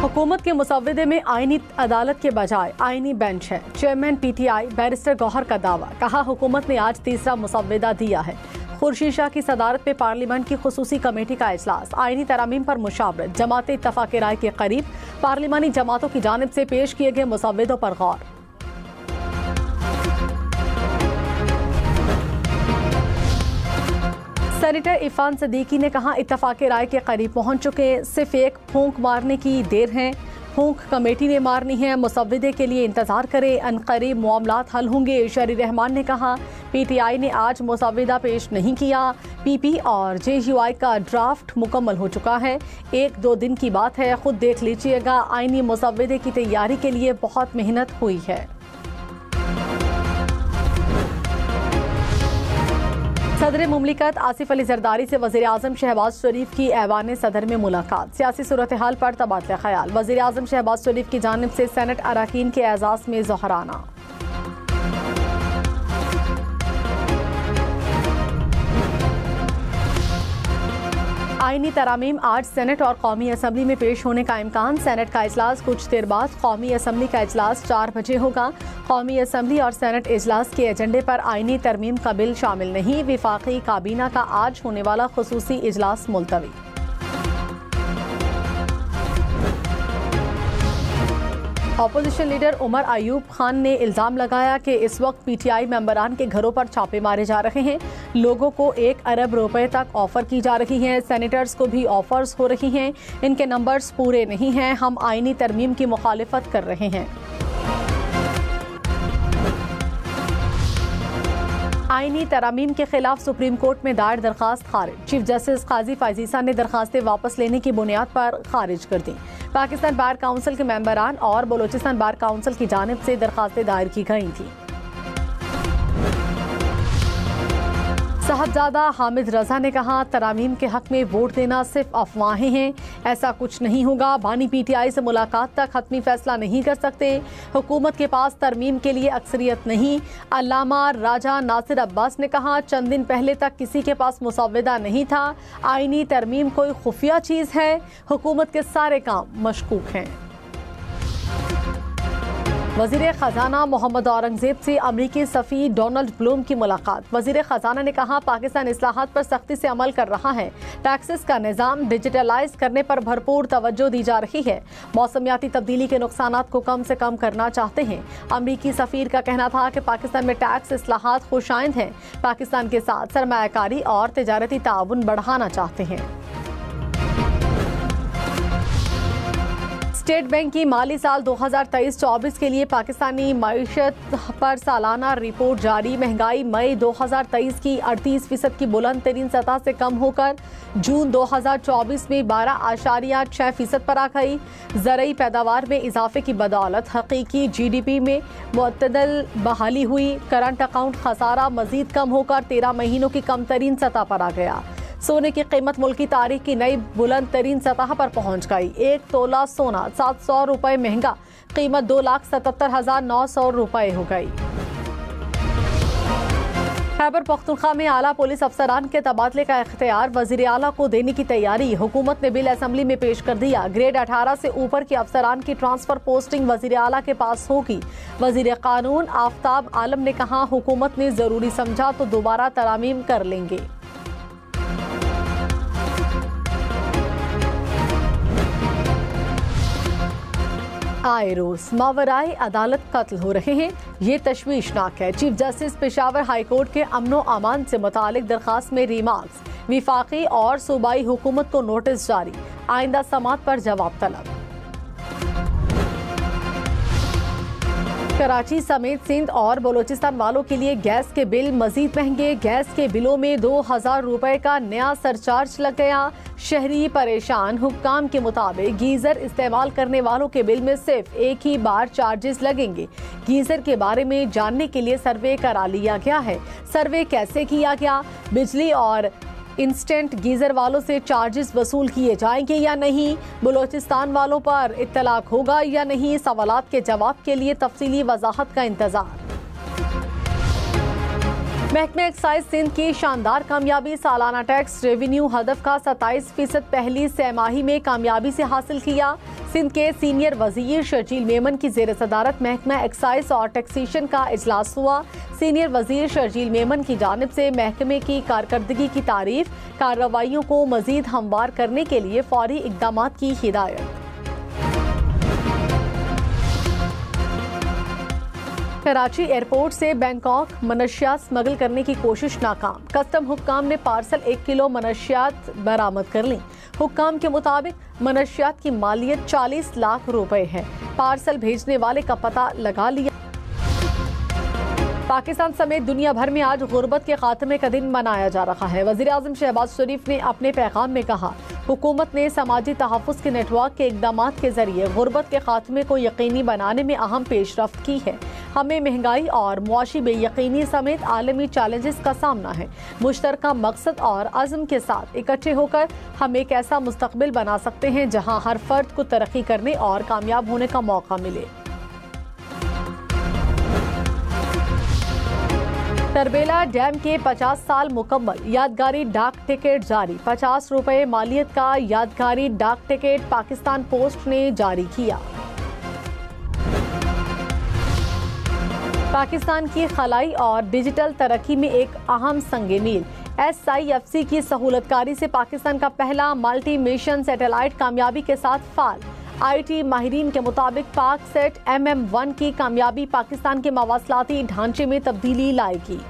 हुकूमत के मुसव्वदे में आईनी अदालत के बजाय आईनी बेंच है। चेयरमैन पीटीआई बैरिस्टर गौहर का दावा। कहा हुकूमत ने आज तीसरा मुसव्वदा दिया है। खुर्शीद शाह की सदारत में पार्लियामेंट की खुसूसी कमेटी का इजलास। आईनी तरामीम पर मुशावरत। जमात इत्तफाक राय के करीब। पार्लिमानी जमातों की जानिब से पेश किए गए मुसव्वदों पर गौर। सेनेटर इरफान सदीकी ने कहा इत्तफाक राय के करीब पहुंच चुके, सिर्फ एक फूंक मारने की देर है। फूंक कमेटी ने मारनी है। मुसव्वदे के लिए इंतजार करें, अनकरीब मामलात हल होंगे। शरी रहमान ने कहा पीटीआई ने आज मुसव्वदा पेश नहीं किया। पीपी और जेयूआई का ड्राफ्ट मुकम्मल हो चुका है। 1-2 दिन की बात है, खुद देख लीजिएगा। आईनी मुसव्वदे की तैयारी के लिए बहुत मेहनत हुई है। सदर मुमलिकत आसिफ अली जरदारी से वज़ीर आज़म शहबाज शरीफ की ऐवान सदर में मुलाकात। सियासी सूरत हाल पर तबादला ख्याल। वज़ीर आज़म शहबाज शरीफ की जानिब से सेनेट अरकान के एजाज़ में ज़ोहराना। आईनी तरामीम आज सेनेट और कौमी असम्बली में पेश होने का इम्कान। सेनेट का इजलास कुछ देर बाद, कौमी असम्बली का इजलास 4 बजे होगा। कौमी असम्बली और सेनेट इजलास के एजेंडे पर आईनी तरमीम का बिल शामिल नहीं। विफाकी काबीना का आज होने वाला खुसूसी इजलास मुलतवी। अपोजिशन लीडर उमर अयूब खान ने इल्जाम लगाया कि इस वक्त पीटीआई मेंबरान के घरों पर छापे मारे जा रहे हैं। लोगों को 1 अरब रुपए तक ऑफर की जा रही हैं। सेनेटर्स को भी ऑफर्स हो रही हैं। इनके नंबर्स पूरे नहीं हैं। हम आईनी तरमीम की मुखालिफत कर रहे हैं। आईनी तरामीम के खिलाफ सुप्रीम कोर्ट में दायर दरखास्त खारिज। चीफ जस्टिस काजी फायजीसा ने दरखास्तें वापस लेने की बुनियाद पर खारिज कर दी। पाकिस्तान बार काउंसिल के मेंबरान और बलोचिस्तान बार काउंसिल की जानिब से दरखास्तें दायर की गई थी। साहबजादा हामिद रजा ने कहा तरामीम के हक में वोट देना सिर्फ अफवाहें हैं, ऐसा कुछ नहीं होगा। बानी पीटीआई से मुलाकात तक हतमी फैसला नहीं कर सकते। हुकूमत के पास तरमीम के लिए अक्सरियत नहीं। अल्लामा राजा नासिर अब्बास ने कहा चंद दिन पहले तक किसी के पास मुसव्वदा नहीं था। आईनी तरमीम कोई खुफिया चीज है। हुकूमत के सारे काम मशकूक हैं। वज़ीर ख़जाना मोहम्मद औरंगज़ेब से अमरीकी सफ़ी डोनाल्ड ब्लूम की मुलाकात। वज़ीर ख़जाना ने कहा पाकिस्तान इस्लाहात पर सख्ती से अमल कर रहा है। टैक्सेस का निज़ाम डिजिटलाइज करने पर भरपूर तवज्जो दी जा रही है। मौसमियाती तब्दीली के नुकसानात को कम से कम करना चाहते हैं। अमरीकी सफ़ीर का कहना था कि पाकिस्तान में टैक्स इस्लाहात खुशाइंद हैं। पाकिस्तान के साथ सरमायाकारी और तिजारती ताउन बढ़ाना चाहते हैं। स्टेट बैंक की माली साल 2023-24 के लिए पाकिस्तानी मईशत पर सालाना रिपोर्ट जारी। महंगाई मई 2023 की 38% की बुलंद तरीन सतह से कम होकर जून 2024 में 12.6% पर आ गई। ज़रई पैदावार में इजाफे की बदौलत हकीकी GDP में मुअत्तदल बहाली हुई। करंट अकाउंट खसारा मजीद कम होकर 13 महीनों की कम तरीन सतह पर आ गया। सोने की कीमत मुल्की तारीख की नई बुलंद तरीन सतह पर पहुंच गई। 1 तोला सोना 700 रुपए महंगा, कीमत 2,77,900 रुपए हो गई। खैबर पख्तूनख्वा में आला पुलिस अफसरान के तबादले का इख्तियार वजीर आला को देने की तैयारी। हुकूमत ने बिल असेंबली में पेश कर दिया। ग्रेड 18 से ऊपर के अफसरान की ट्रांसफर पोस्टिंग वजीर आला के पास होगी। वजीर कानून आफ्ताब आलम ने कहा हुकूमत ने जरूरी समझा तो दोबारा तरामीम कर लेंगे। आए रोज मावराए अदालत कत्ल हो रहे हैं, ये तशवीशनाक है। Chief justice Peshawar high court के अमनो अमान से मुतालिक दरखास्त में रिमार्क्स। विफाकी और सूबाई हुकूमत को नोटिस जारी। आइंदा समात पर जवाब तलब। कराची समेत सिंध और बलोचिस्तान वालों के लिए गैस के बिल मजीद महंगे। गैस के बिलों में 2,000 रुपए का नया सरचार्ज लग गया। शहरी परेशान। हुक्काम के मुताबिक गीजर इस्तेमाल करने वालों के बिल में सिर्फ एक ही बार चार्जेस लगेंगे। गीजर के बारे में जानने के लिए सर्वे करा लिया गया है। सर्वे कैसे किया गया? बिजली और इंस्टेंट गीजर वालों से चार्जेस वसूल किए जाएंगे या नहीं? बलोचिस्तान वालों पर इत्तलाक होगा या नहीं? सवालात के जवाब के लिए तफसीली वजाहत का इंतजार। महकमे एक्साइज सिंध की शानदार कामयाबी। सालाना टैक्स रेवेन्यू हदफ का 27% पहली 6 माही में कामयाबी से हासिल किया। सिंध के सीनियर वजीर शर्जील मेमन की जेर सदारत महकमा एक्साइज और टैक्सेशन का इजलास हुआ। सीनियर वजीर शर्जील मेमन की जानिब से महकमे की कारकर्दगी की तारीफ, कार्रवाइयों को मजीद हमवार करने के लिए फौरी इकदाम की हिदायत। कराची एयरपोर्ट से बैंकॉक मनशियात स्मगल करने की कोशिश नाकाम। कस्टम हुक्काम ने पार्सल 1 किलो मनशियात बरामद कर ली। हुक्काम के मुताबिक मनशियात की मालियत 40 लाख रुपए है। पार्सल भेजने वाले का पता लगा लिया। पाकिस्तान समेत दुनिया भर में आज गुर्बत के खात्मे का दिन मनाया जा रहा है। वज़ीर-ए-आज़म शहबाज शरीफ ने अपने पैगाम में कहा, हुकूमत ने समाजी तहफ़्फ़ुज़ के नेटवर्क के इक़दामात के जरिए गुर्बत के खात्मे को यकीनी बनाने में अहम पेशरफ्त की है। हमें महंगाई और मुआशी बेयकीनी समेत आलमी चैलेंजेस का सामना है। मुश्तरका मकसद और अज़्म के साथ इकट्ठे होकर हम एक ऐसा मुस्तक़बिल बना सकते हैं जहां हर फर्द को तरक्की करने और कामयाब होने का मौका मिले। तरबेला डैम के 50 साल मुकम्मल, यादगारी डाक टिकट जारी। 50 रुपए मालियत का यादगारी डाक टिकट पाकिस्तान पोस्ट ने जारी किया। पाकिस्तान की खलाई और डिजिटल तरक्की में एक अहम संग मील। SIFC की सहूलतकारी से पाकिस्तान का पहला मल्टी मिशन सैटेलाइट कामयाबी के साथ फाल। IT माहिरीन के मुताबिक पाक सेट MM1 की कामयाबी पाकिस्तान के मवासलाती ढांचे में तब्दीली लाएगी।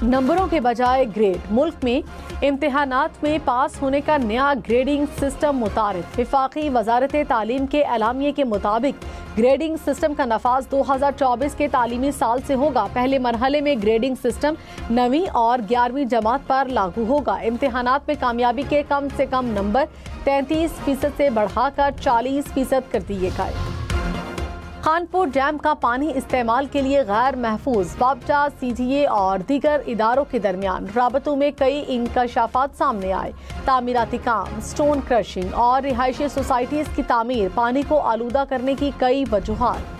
नंबरों के बजाय ग्रेड। मुल्क में इम्तिहानात में पास होने का नया ग्रेडिंग सिस्टम मुतारिफ। वफाकी वजारत तालीम के एलामिये के मुताबिक ग्रेडिंग सिस्टम का नफाज 2024 के तालीमी साल से होगा। पहले मरहले में ग्रेडिंग सिस्टम 9वीं और 11वीं जमात पर लागू होगा। इम्तिहानात में कामयाबी के कम से कम नंबर 33% से बढ़ाकर 40% कर दिए गए। खानपुर डैम का पानी इस्तेमाल के लिए गैर महफूज। बाबचा, CTA और दीगर इदारों के दरमियान राबतों में कई इंकशाफात सामने आए। तामीराती काम, स्टोन क्रशिंग और रिहायशी सोसाइटीज की तामीर पानी को आलूदा करने की कई वजूहात।